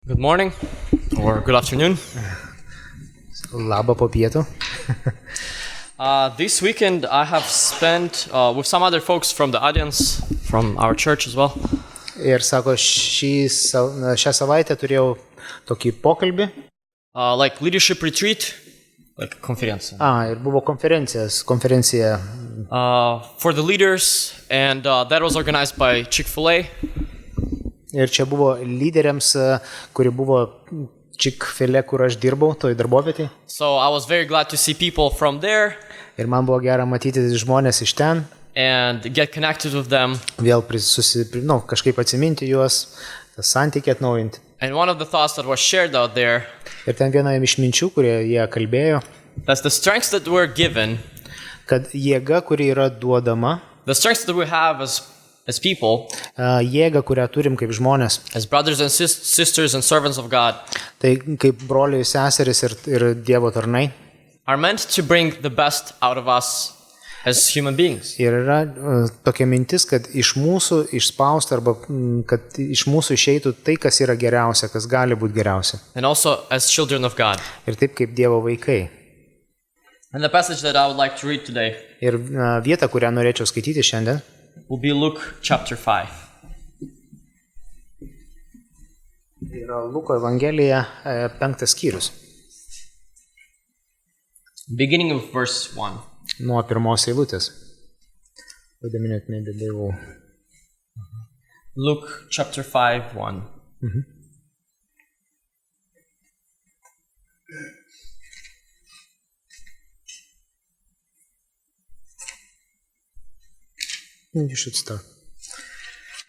Good morning or good afternoon. Labą po pietų. This weekend I have spent with some other folks from the audience, from our church as well. Ir sako, šią savaitę turėjau tokį pokalbį. Like leadership retreat, like konferencija. Ir buvo konferencija. For the leaders, and that was organized by Chick-fil-A. Ir čia buvo lyderiams, kuri buvo Chick-fil-A, kur aš dirbau, toj darbovietėje. So I was very glad to see people from there. Ir man buvo gera matyti žmonės iš ten. And get connected with them. Vėl kažkaip atsiminti juos, tą santykį atnaujinti. And one of the thoughts that was shared out there. Ir ten viena iš minčių, kurie jie kalbėjo. That's the strength that we're given. Kad jėga, kuri yra duodama. The strength that we have as people. Jėga, kurią turim kaip žmonės. As brothers and sisters and servants of God. Tai kaip broliai, seserys ir Dievo tarnai. Are meant to bring the best out of us as human beings. Ir yra tokia mintis, kad iš mūsų išspausta arba kad iš mūsų išeitų tai, kas yra geriausia, kas gali būti geriausia. And also as children of God. Ir taip kaip Dievo vaikai. And the passage that I would like to read today. Ir vieta, kurią norėčiau skaityti šiandien. Will be Luke chapter 5. Yra Luko Evangelija 5 skyrius. Beginning of verse 1. Nuo pirmos eilutės. Wait a minute, maybe they will... Luke chapter 5, 1. You should start.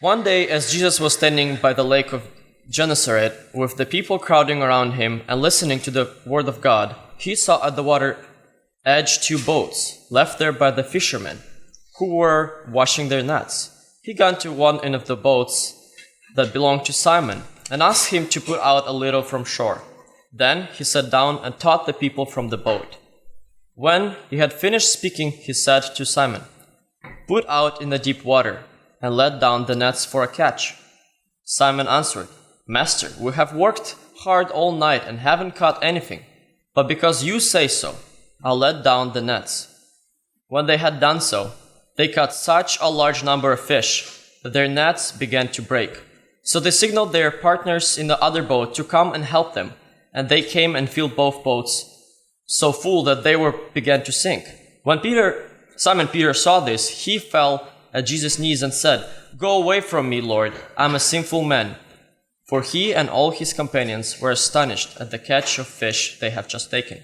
One day, as Jesus was standing by the lake of Gennesaret, with the people crowding around him and listening to the word of God, he saw at the water edge 2 boats, left there by the fishermen, who were washing their nets. He got to one end of the boats that belonged to Simon, and asked him to put out a little from shore. Then he sat down and taught the people from the boat. When he had finished speaking, he said to Simon, "Put out in the deep water, and let down the nets for a catch." Simon answered, "Master, we have worked hard all night and haven't caught anything, but because you say so, I'll let down the nets." When they had done so, they caught such a large number of fish that their nets began to break. So they signaled their partners in the other boat to come and help them, and they came and filled both boats so full that they began to sink. When Simon Peter saw this, he fell at Jesus' knees and said, "Go away from me, Lord, I'm a sinful man." For he and all his companions were astonished at the catch of fish they have just taken.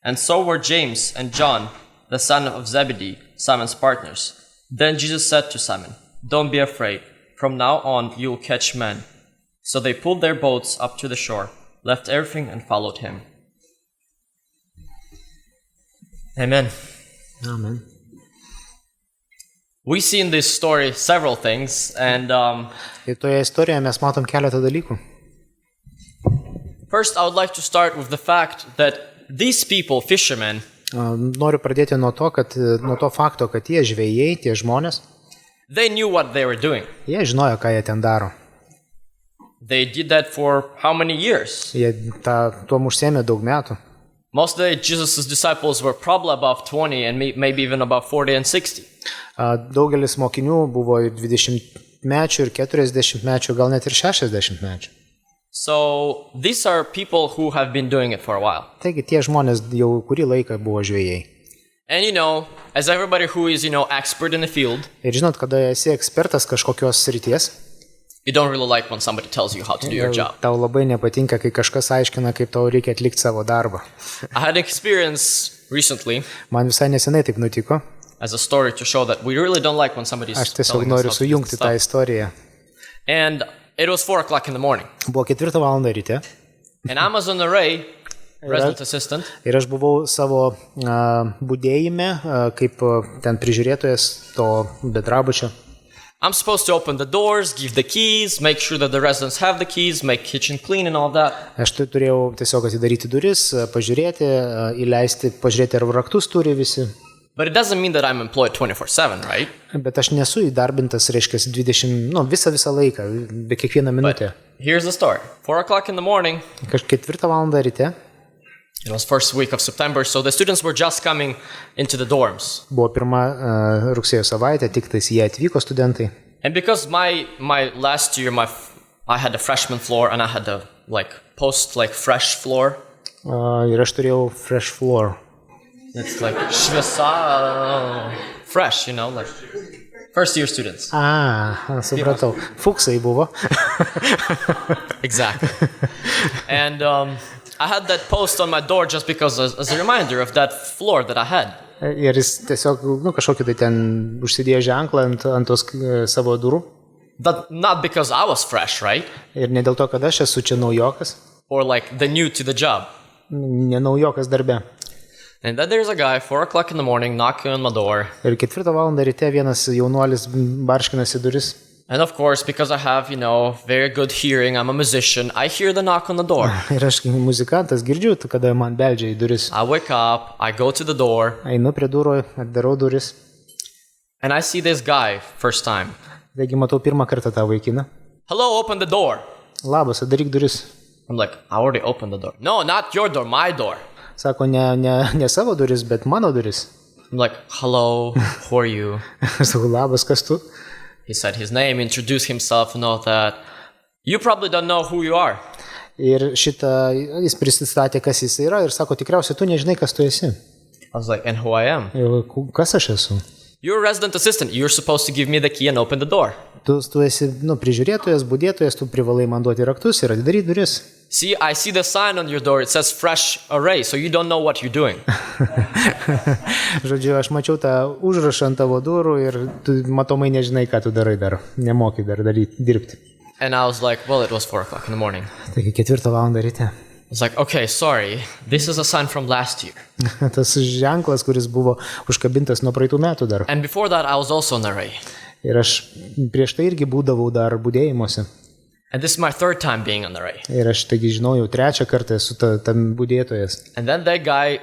And so were James and John, the son of Zebedee, Simon's partners. Then Jesus said to Simon, "Don't be afraid. From now on you'll catch men." So they pulled their boats up to the shore, left everything and followed him. Amen. Amen. We see in this story several things, and Ir toje istorijoje mes matom keletą dalykų. First, I would like to start with the fact that these people, fishermen, Noriu pradėti nuo to fakto, kad tie žvejai, tie žmonės, they knew what they were doing. jie žinojo, ką jie ten daro. They did that for how many years? Jie tuom užsiėmė daug metų. Most of Jesus' disciples were probably above 20 and maybe even above 40 and 60. Daugelis mokinių buvo ir 20-mečių, ir 40-mečių, gal net ir 60-mečių. So these are people who have been doing it for a while. Taigi tie žmonės jau kurį laiką buvo žvejai. And as everybody who is, expert in the field, Ir žinot, kada esi ekspertas kažkokios srities, you don't really like when somebody tells you how to do your job. Tau labai nepatinka, kai kažkas aiškina, kaip tau reikia atlikti savo darbą. I had an experience recently. Man visai nesenai taip nutiko. As a story to show that we really don't like when somebody's Aš tiesiog telling us noriu how to do sujungti tą stuff. istoriją. And it was 4 o'clock in the morning. Buvo 4 valandą ryte. And I was on the Ray, resident assistant. Ir aš buvau savo budėjime, kaip ten prižiūrėtojas to bendrabučio. I'm supposed to open the doors, give the keys, make sure that the residents have the keys, make kitchen clean and all that. Aš turėjau tiesiog atidaryti duris, pažiūrėti, įleisti, pažiūrėti, ar raktus turi visi. But it doesn't mean that I'm employed 24/7, right? Bet aš nesu įdarbintas, reiškia, 20, visą laiką, be kiekvieną minutę. Here's the story. 4:00 in the morning. 4 valandą ryte. It was first week of September, so the students were just coming into the dorms. Buvo pirma rugsėjo savaitė, tik tais jie atvyko studentai. And because my last year, I had a freshman floor and I had a fresh floor. Ir aš turėjau fresh floor. It's like šviesa, fresh, like first year students. Supratau. Fuksai buvo. Exactly. And I had that post on my door just because as a reminder of that floor that I had. Ir jis tiesiog, kažkokį tai ten užsidėjo ženklą ant tos savo durų. But not because I was fresh, right? Ir ne dėl to, kad aš esu čia naujokas. Or like the new to the job. Ne naujokas darbe. And then there's a guy, 4:00 in the morning, knocking on my door. Ir 4 valandą ryte vienas jaunuolis barškinasi duris. And of course, because I have, very good hearing, I'm a musician, I hear the knock on the door. Ir aš muzikantas girdžiu, kada man beldžia į duris. I wake up, I go to the door. Einu prie durų, atidarau duris. And I see this guy first time. Taigi matau pirmą kartą tą vaikiną. Hello, open the door. Labas, atidaryk duris. I'm like, I already opened the door. No, not your door, my door. Sako, ne savo duris, bet mano duris. I'm like, hello, who are you? Sako, labas, kas tu? He said his name, introduced himself and all that. You probably don't know who you are. Ir jis prisistatė, kas jis yra ir sako, tikriausiai tu nežinai, kas tu esi. I was like, and who I am? Kas aš esu? You're a resident assistant. You're supposed to give me the key and open the door. Tu esi, prižiūrėtojas, budėtojas, tu privalai man duoti raktus ir atidaryti duris. See, I see the sign on your door. It says fresh array, so you don't know what you're doing. Žodžiu, aš mačiau tą užrašą ant tavo durų ir tu matomai nežinai, ką tu darai dar. Nemoki dar dirbti. And I was like, well, it was 4:00 in the morning. Taigi 4 valandą ryte. I was like, okay, sorry. This is a sign from last year. Tas ženklas, kuris buvo užkabintas nuo praeitų metų dar. And before that, I was also on array. Ir aš prieš tai irgi būdavau dar budėjimuose. And this is my third time being on array. Ir aš taigi žinau, jau 3 kartą esu tam budėtojas. And then that guy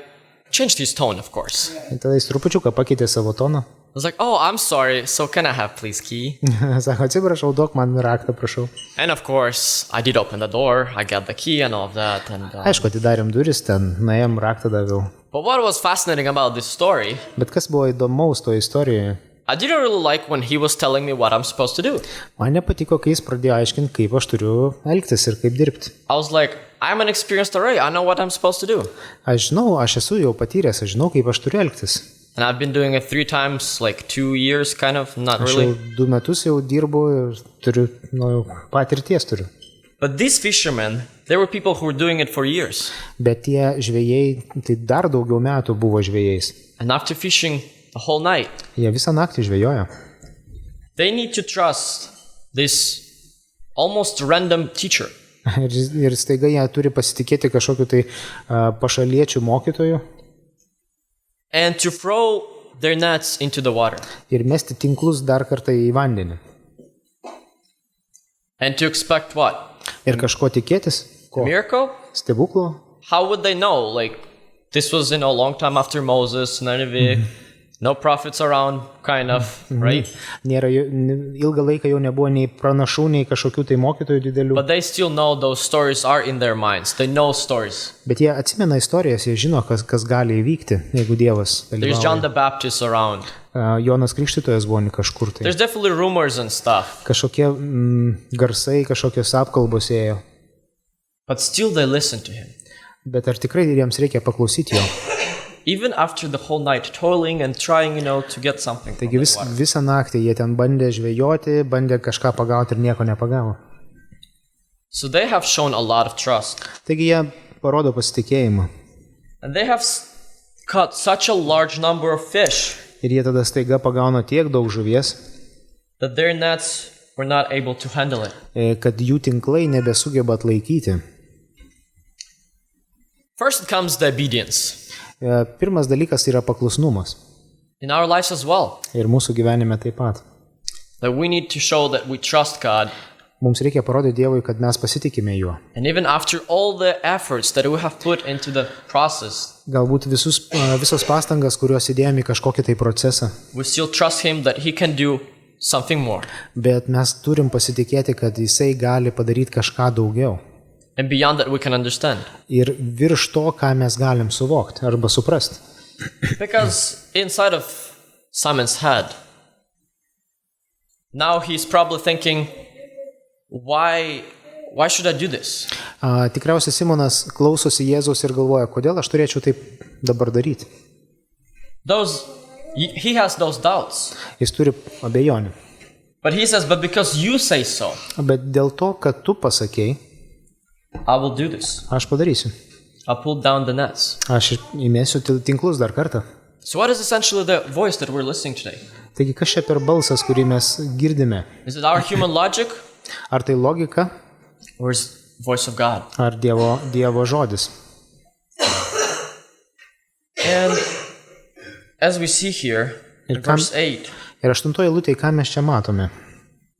changed his tone, of course. Ir tada jis trupučiuką pakeitė savo toną. I was like, oh, I'm sorry, so can I have please key? Sako, atsiprašau, duok man raktą, prašau. And of course, I did open the door, I got the key and all of that. And, Aišku, atidarėm duris, ten nuėjom, raktą daviau. But what was fascinating about this story, Bet kas buvo įdomaus toje istorijoje? I didn't really like when he was telling me what I'm supposed to do. Man nepatiko, kai jis pradėjo aiškinti, kaip aš turiu elgtis ir kaip dirbti. I was like, I'm an experienced array, I know what I'm supposed to do. Aš žinau, aš esu jau patyręs, aš žinau, kaip aš turiu elgtis. And I've been doing it 3 times, like 2 years, kind of, not Aš really. jau 2 metus jau dirbu ir turiu, jau patirties turiu. But these fishermen, there were people who were doing it for years. Bet tie žvejai, tai dar daugiau metų buvo žvejais. And after fishing the whole night, Jie visą naktį žvejojo. they need to trust this almost random teacher. Ir staiga jie turi pasitikėti kažkokiu tai pašaliečių mokytoju And to throw their nets into the water. ir mesti tinklus dar kartą į vandenį. And to expect what? Ir kažko tikėtis? Ko? Miracle? Stebuklų? How would they know? Like, this was, a long time after Moses, Nineveh, no prophets around, kind of, right? Nėra, ilgą laiką jau nebuvo nei pranašų, nei kažkokių tai mokytojų didelių. But they still know those stories are in their minds. They know stories. Bet jie atsimena istorijas, jie žino, kas gali įvykti, jeigu Dievas There's John dalyvauja. the Baptist around. Jonas Krikštytojas buvo kažkur tai. There's definitely rumors and stuff. Kažkokie garsai, kažkokios apkalbos ėjo. But still they listen to him. Bet ar tikrai jiems reikia paklausyti jo? Even after the whole night toiling and trying, to get something from Taigi the water. visą naktį jie ten bandė žvejoti, bandė kažką pagauti ir nieko nepagavo. So they have shown a lot of trust. Taigi jie parodo pasitikėjimą. And they have caught such a large number of fish Ir jie tada staiga pagauna tiek daug žuvies, that their nets were not able to handle it. kad jų tinklai nebesugeba atlaikyti. First comes the obedience. Pirmas dalykas yra paklusnumas. In our lives as well. Ir mūsų gyvenime taip pat. That we need to show that we trust God Mums reikia parodyti Dievui, kad mes pasitikime juo. And even after all the efforts that we have put into the process, Galbūt visos pastangas, kurios įdėjome į kažkokį tai procesą, we still trust Him that He can do something more bet mes turim pasitikėti, kad Jisai gali padaryti kažką daugiau. and beyond that we can understand. Ir virš to, ką mes galim suvokti arba suprasti. Because inside of Simon's head, now he's probably thinking, why should I do this? Tikriausiai Simonas klausosi Jėzaus ir galvoja, kodėl aš turėčiau taip dabar daryti. He has those doubts. Jis turi abejonių. But he says, but because you say so, Bet dėl to, kad tu pasakei, I will do this. aš padarysiu. I'll pull down the nets. Aš įmėsiu tinklus dar kartą. So what is essentially the voice that we're listening today? Taigi, kas čia per balsas, kurį mes girdime? Is it our human logic Ar tai logika, or is it the voice of God? ar Dievo žodis? And as we see here in verse 8, Ir 8 eilutėje, ką mes čia matome?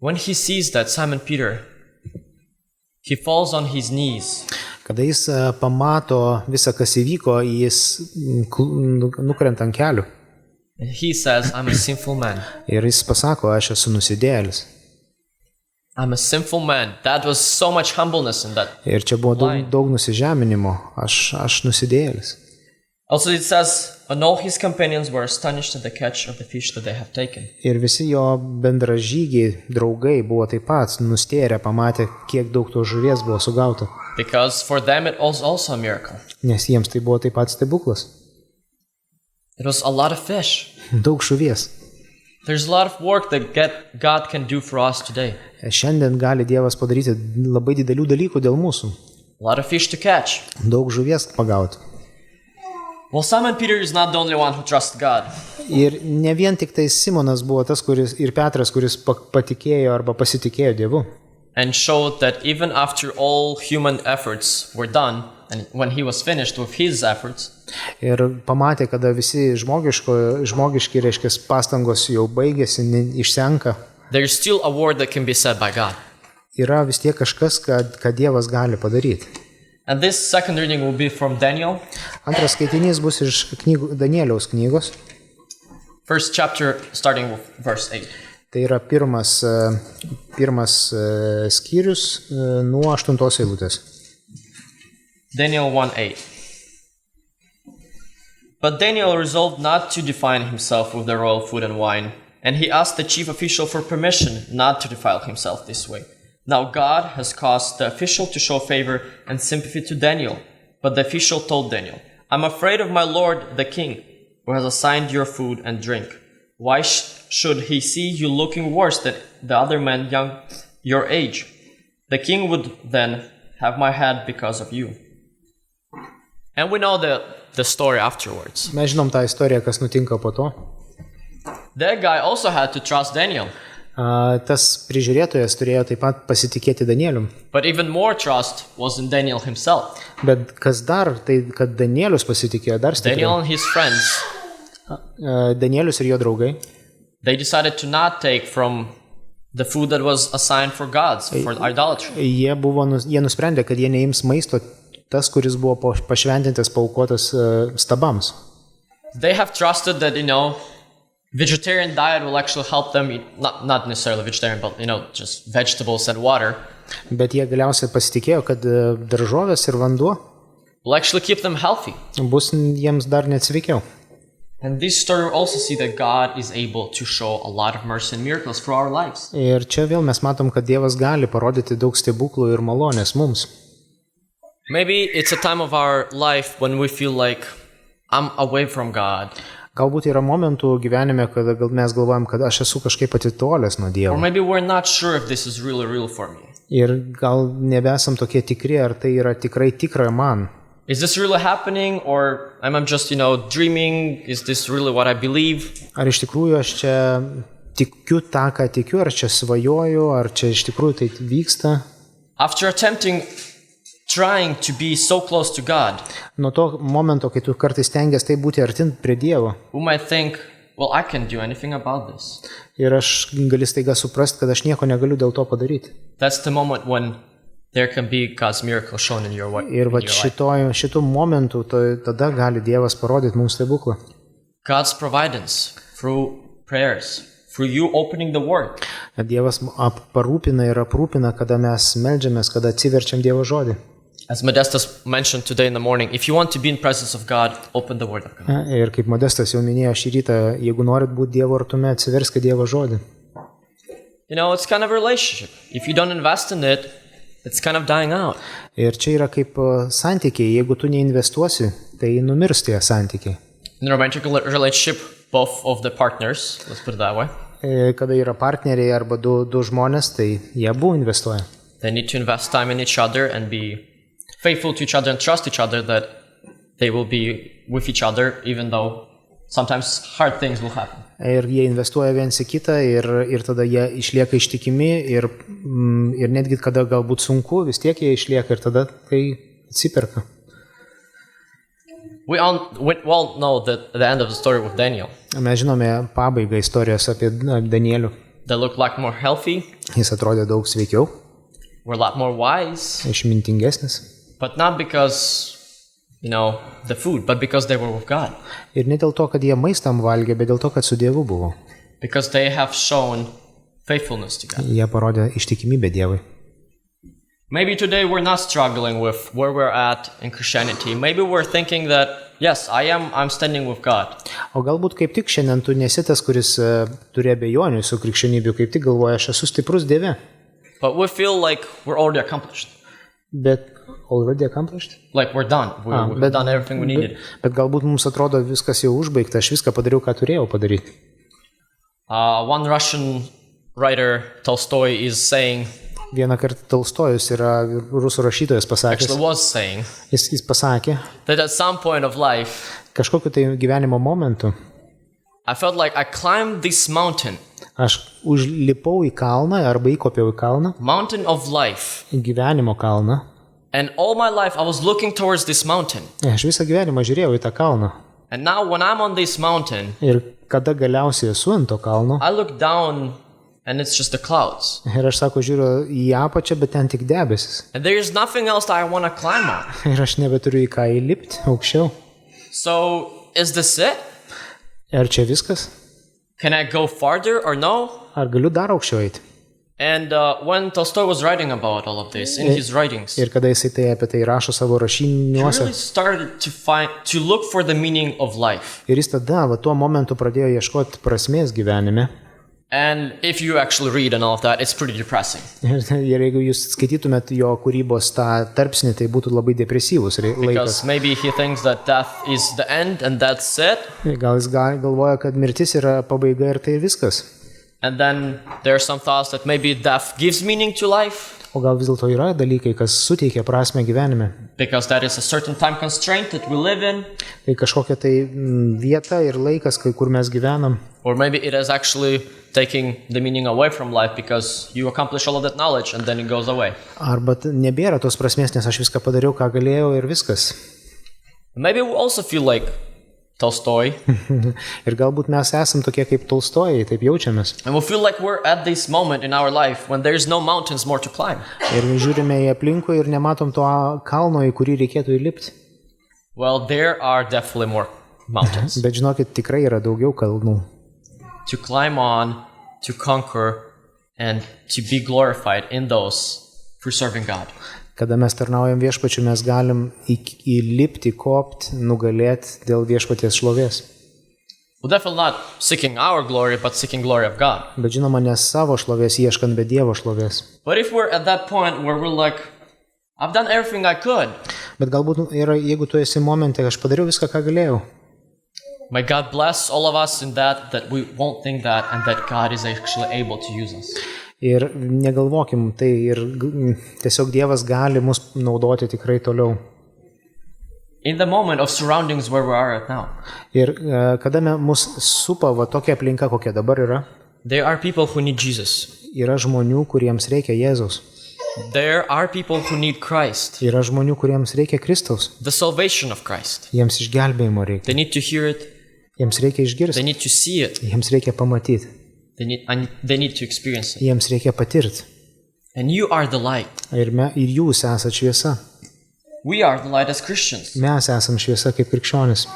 when he sees that Simon Peter, he falls on his knees. Kada jis pamato visą, kas įvyko, jis nukrenta ant kelių. And he says, I'm a sinful man. Ir jis pasako, aš esu nusidėjėlis. I'm a sinful man. That was so much humbleness in that. Ir čia buvo daug nusižeminimo. Aš nusidėjėlis. Also it says, and all his companions were astonished at the catch of the fish that they have taken. Ir visi jo bendražygiai, draugai buvo taip pat nustėrę, pamatę, kiek daug to žuvies buvo sugauta. Because for them it was also a miracle. Nes jiems tai buvo taip pat stebuklas. It was a lot of fish. Daug žuvies. There's a lot of work that God can do for us today. Šiandien gali Dievas padaryti labai didelių dalykų dėl mūsų. A lot of fish to catch. Daug žuvies pagauti. Well, Simon Peter is not the only one who trusts God. Ir ne vien tik tai Simonas buvo tas, ir Petras, kuris patikėjo arba pasitikėjo Dievu. And showed that even after all human efforts were done, and when he was finished with his efforts, Ir pamatė, kada visi žmogiški, reiškia, pastangos jau baigėsi, išsenka, there is still a word that can be said by God. yra vis tiek kažkas, kad Dievas gali padaryti. And this second reading will be from Daniel. Antras skaitinys bus iš Danieliaus knygos. First chapter, starting with verse 8. Tai yra pirmas skyrius nuo 8 eilutės. Daniel 1:8. But Daniel resolved not to defile himself with the royal food and wine, and he asked the chief official for permission not to defile himself this way. Now God has caused the official to show favor and sympathy to Daniel. But the official told Daniel, I'm afraid of my lord, the king, who has assigned your food and drink. Why should he see you looking worse than the other men your age? The king would then have my head because of you. And we know the story afterwards. Mes žinom tą istoriją, kas nutinka po to. That guy also had to trust Daniel. Tas prižiūrėtojas turėjo taip pat pasitikėti Danielium. But even more trust was in Daniel himself. Bet kas dar, tai kad Danielius pasitikėjo dar Daniel stipriau. and his friends, Danielius ir jo draugai, they decided to not take from the food that was assigned for gods, for idolatry. jie nusprendė, kad jie neims maisto tas, kuris buvo pašventintas, paukotas stabams. They have trusted that, vegetarian diet will actually help them eat, not necessarily vegetarian, but, just vegetables and water, Bet jie galiausiai pasitikėjo, kad daržovės ir vanduo will actually keep them healthy. bus jiems dar net sveikiau. And this story will also see that God is able to show a lot of mercy and miracles for our lives. Ir čia vėl mes matom, kad Dievas gali parodyti daug stebuklų ir malonės mums. Maybe it's a time of our life when we feel like I'm away from God. Galbūt yra momentų gyvenime, kada mes galvojam, kad aš esu kažkaip atitolęs nuo Or Dievo. maybe we're not sure if this is really real for me. Ir gal nebesam tokie tikri, ar tai yra tikrai tikra man. Is this really happening, or am I just, dreaming? Is this really what I believe? Ar iš tikrųjų aš čia tikiu tą, ką tikiu, ar čia svajoju, ar čia iš tikrųjų tai vyksta. After trying to be so close to God, Nuo to momento, kai tu kartais stengiasi tai būti artint prie Dievo, we might think, well, I can't do anything about this. Ir aš gali staiga suprast, kad aš nieko negaliu dėl to padaryti. That's the moment when there can be God's miracle shown in your Ir va šitų momentų tada gali Dievas parodyti mums stebuklą. God's providence through prayers, through you opening the word. Dievas parūpina ir aprūpina, kada mes meldžiamės, kada atsiverčiam Dievo žodį. As Modestas mentioned today in the morning, if you want to be in presence of God, open the word of God. Ir kaip Modestas jau minėjo šį rytą, jeigu norit būti Dievo artume, atsiverskite Dievo žodį. You know, it's kind of a relationship. If you don't invest in it, it's kind of dying out. Ir čia yra kaip santykiai, jeigu tu neinvestuosi, tai numirs tie santykiai. In a romantic relationship, both of the partners, let's put it that way, kada yra partneriai arba du žmonės, tai jie abu investuoja. they need to invest time in each other and be faithful to each other and trust each other that they will be with each other even though sometimes hard things will happen. Ir jie investuoja viens į kitą ir tada jie išlieka ištikimi ir netgi kada galbūt sunku, vis tiek jie išlieka ir tada tai atsiperka. We all know that the end of the story with Daniel. Mes žinome pabaigą istorijos apie Danielių. They look like more healthy. Jis atrodė daug sveikiau. Were a lot more wise. Išmintingesnis. But not because, the food, but because they were with God. Ir ne dėl to, kad jie maistam valgė, bet dėl to, kad su Dievu buvo. Because they have shown faithfulness to God. Jie parodė ištikimybę Dievui. Maybe today we're not struggling with where we're at in Christianity. Maybe we're thinking that, yes, I'm standing with God. O galbūt kaip tik šiandien tu nesi tas, kuris turi abejonių su krikščionybiu, kaip tik galvoja, aš esu stiprus Dieve. But we feel like we're already accomplished. Bet already accomplished? Like we're done. We've done everything we needed. Bet galbūt mums atrodo viskas jau užbaigta, aš viską padariau, ką turėjau padaryti. One Russian writer, Tolstoy, is saying, Vieną kartą Tolstojus yra rusų rašytojas pasakęs. Actually was saying, Jis pasakė, that at some point of life, kažkokiu tai gyvenimo momentu, I felt like I climbed this mountain. Aš užlipau į kalną arba įkopiau į kalną, Mountain of life. gyvenimo kalną. And all my life I was looking towards this mountain. Aš visą gyvenimą žiūrėjau į tą kalną. And now when I'm on this mountain, Ir kada galiausiai esu ant to kalno, I look down and it's just the clouds. ir aš žiūriu į apačią, bet ten tik debesis. And there is nothing else that I want to climb on. Ir aš nebeturiu į ką įlipti aukščiau. So, is this it? Ar čia viskas? Can I go farther or no? Ar galiu dar aukščiau eiti? And when Tolstoy was writing about all of this in his writings, Ir kada jisai tai apie tai rašo savo he rašiniuose. really started to look for the meaning of life. Ir jis tada, tuo momentu pradėjo ieškoti prasmės gyvenime. And if you actually read and all of that, it's pretty depressing. Ir jeigu jūs skaitytumėt jo kūrybos tą tarpsnį, tai būtų labai depresyvus laikas. Because maybe he thinks that death is the end and that's it. Gal jis galvoja, kad mirtis yra pabaiga ir tai viskas. And then there are some thoughts that maybe death gives meaning to life. O gal vis dėlto yra dalykai, kas suteikia prasmę gyvenime. Because that is a certain time constraint that we live in. Tai kažkokia tai vieta ir laikas, kur mes gyvenam. Or maybe it is actually taking the meaning away from life because you accomplish all of that knowledge and then it goes away. Arba nebėra tos prasmės, nes aš viską padariau, ką galėjau ir viskas. Maybe we also feel like Tolstoy. Ir galbūt mes esam tokie kaip Tolstojai, taip jaučiamės. And we feel like we're at this moment in our life when there's no mountains more to climb. Ir žiūrime į aplinkui ir nematom to kalno, į kurį reikėtų įlipti. Well, there are definitely more mountains. Bet žinokit, tikrai yra daugiau kalnų. To climb on, to conquer, and to be glorified in those for serving God. Kada mes tarnaujam viešpačiu, mes galim įlipti, kopti, nugalėti dėl viešpaties šlovės. We're definitely not seeking our glory, but seeking glory of God. Bet žinoma, ne savo šlovės ieškant, bet Dievo šlovės. But if we're at that point where we're like, I've done everything I could. Bet galbūt yra, jeigu tu esi momente, aš padariau viską, ką galėjau. May God bless all of us in that we won't think that and that God is actually able to use us. Ir negalvokim tai ir tiesiog Dievas gali mus naudoti tikrai toliau. In the moment of surroundings where we are at now. Ir kada mus supa tokia aplinka, kokia dabar yra, there are people who need Jesus. Yra žmonių, kuriems reikia Jėzaus. There are people who need Christ. Yra žmonių, kuriems reikia Kristaus. The salvation of Christ. Jiems išgelbėjimo reikia. They need to hear it. Jiems reikia They išgirsti, need to see it. jiems reikia pamatyti, They need to experience it. jiems reikia patirti. And you are the light. Ir jūs esate šviesa. We are the light as Christians. Mes esame šviesa kaip krikščionis.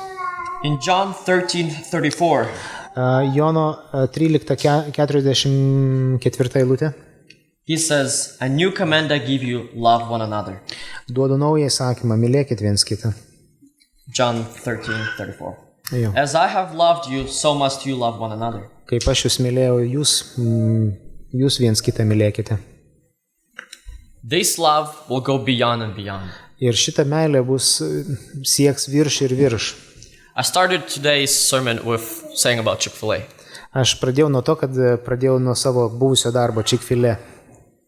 In John 13:34, Jono 13:44 eilutė. he says, "A new command I give you, love one another." Duodu naują įsakymą, mylėkit viens kitą. John 13:34. Jo. As I have loved you, so must you love one another. Kaip aš jūs mylėjau, jūs viens kitą mylėkite. This love will go beyond and beyond. Ir šita meilė bus sieks virš ir virš. I started today's sermon with saying about Chick-fil-A. Aš pradėjau nuo to, kad pradėjau nuo savo buvusio darbo Chick-fil-A.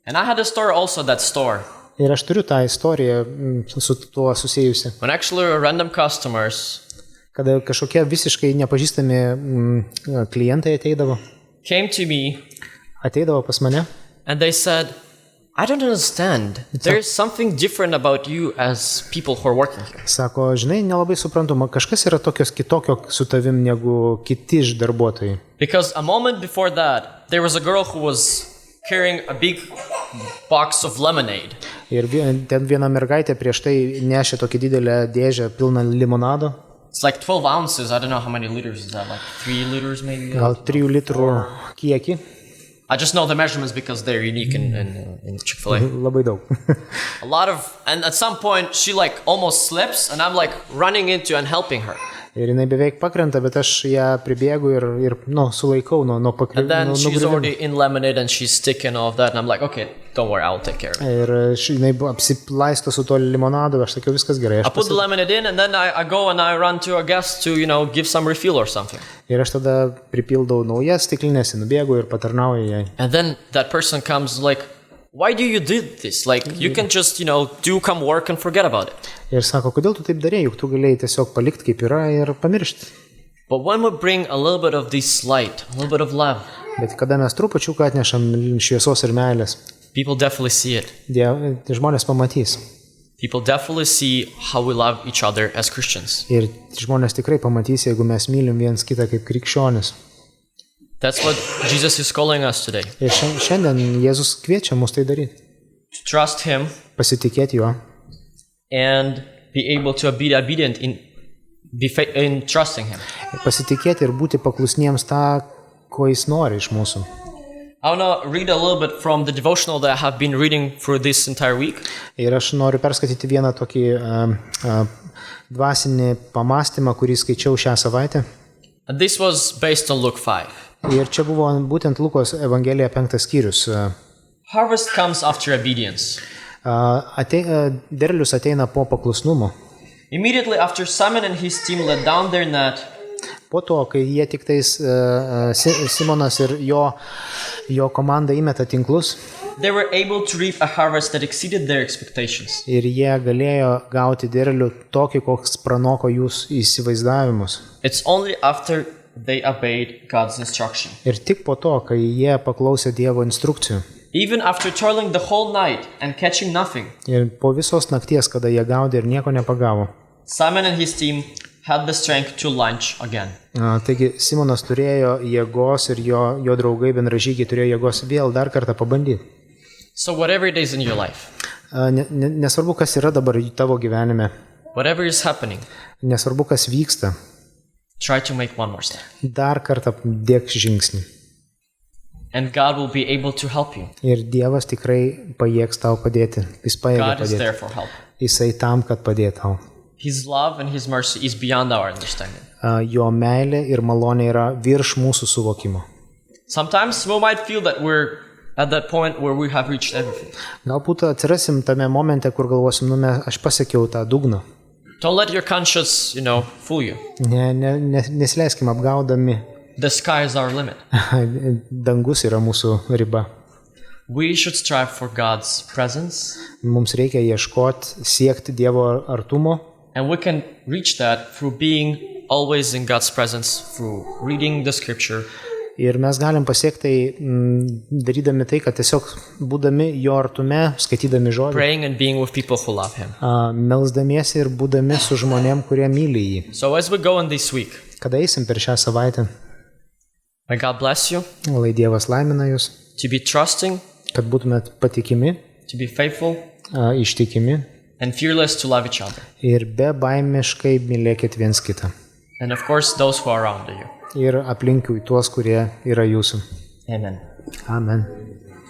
And I had a story also that store. Ir aš turiu tą istoriją su tuo susijusi. When actually random customers Kada kažkokie visiškai nepažįstami klientai came to me ateidavo pas mane. and they said, "I don't understand. There is something different about you as people who are working here." Sako, žinai, nelabai suprantu, kažkas yra kitokio su tavim negu kiti iš darbuotojai. Because a moment before that, there was a girl who was carrying a big box of lemonade. Ir ten viena mergaitė prieš tai nešė tokį didelę dėžę pilną limonado. It's like 12 ounces. I don't know how many liters is that, like 3 liters maybe? Gal 3 litrų kiekį. I just know the measurements because they're unique in Chick-fil-A. Labai daug. A lot of, and at some point she like almost slips and I'm like running into and helping her. Ir jinai beveik pakrenta, bet aš ją pribėgu ir sulaikau nuo And then she's nugriuvimo. already in lemonade and she's sticking all of that and I'm like, okay, don't worry, I'll take care of it. Ir jinai apsiplaisto su to limonadu, aš sakiau, viskas gerai. I put the lemonade in and then I go and I run to a guest to, give some refill or something. Ir aš tada pripildau naujas stiklinės, nubėgu ir patarnauju jai. And then that person comes like, why do you do this? Like, you can just, come work and forget about it. Ir sako, kodėl tu taip darei, juk tu galėjai tiesiog palikti kaip yra ir pamiršti. But when we bring a little bit of this light, a little bit of love, Bet kada mes trupučiuką atnešam šviesos ir meilės, people definitely see it. Žmonės pamatys. People definitely see how we love each other as Christians. Ir žmonės tikrai pamatys, jeigu mes mylim viens kitą kaip krikščionis. That's what Jesus is calling us today. Ir šiandien Jėzus kviečia mus tai daryti. To trust Him Pasitikėti juo and be able to be obedient in trusting Him. Pasitikėti ir būti paklusniems tą, ko jis nori iš mūsų. I want to read a little bit from the devotional that I have been reading through this entire week. Ir aš noriu perskaityti vieną tokį dvasinį pamastymą, kurį skaičiau šią savaitę. And this was based on Luke 5. Ir čia buvo būtent Lukos Evangelija 5 skyrius. Harvest comes after obedience. Derlius ateina po paklusnumo. Immediately after Simon and his team let down their net, Po to, kai jie tik tais Simonas ir jo komanda įmeta tinklus they were able to reap a harvest that exceeded their expectations. ir jie galėjo gauti derlių tokį, koks pranoko jūs įsivaizdavimus. It's only after they obeyed God's instruction. Ir tik po to, kai jie paklausė Dievo instrukcijų. Even after toiling the whole night and catching nothing, Ir po visos nakties, kada jie gaudė ir nieko nepagavo. Simon and his team had the strength to launch again. Taigi Simonas turėjo jėgos ir jo draugai bendražygiai turėjo jėgos vėl dar kartą pabandyti. So whatever it is in your life, Nesvarbu, kas yra dabar tavo gyvenime, whatever is happening, nesvarbu, kas vyksta, try to make one more step. dar kartą dėk žingsnį. And God will be able to help you. Ir Dievas tikrai pajėgs tau padėti. Jis pajėgia God is there padėti. for help. Jisai tam, kad padėtų tau. His love and His mercy is beyond our understanding. Jo meilė ir malonė yra virš mūsų suvokimo. Sometimes we might feel that we're at that point where we have reached everything. Galbūt atsirasim tame momente, kur galvosim, aš pasiekiau tą dugną. Don't let your conscience, fool you. Nesileiskim apgaudami. The sky is our limit. Dangus yra mūsų riba. We should strive for God's presence, Mums reikia ieškoti, siekti Dievo artumo. and we can reach that through being always in God's presence, through reading the scripture, Ir mes galim pasiekti tai darydami tai, kad tiesiog būdami jo artume, skaitydami žodį, praying and being with people who love him. melsdamiesi ir būdami su žmonėm, kurie myli jį. So as we go in this week, Kada eisim per šią savaitę, may God bless you lai Dievas laimina jūs, to be trusting, kad būtumėt patikimi, to be faithful, ištikimi and fearless to love each other. ir be baimiškai mylėkit viens kitą. And of course, those who are around you. Ir aplinkui tuos, kurie yra jūsų. Amen. Amen.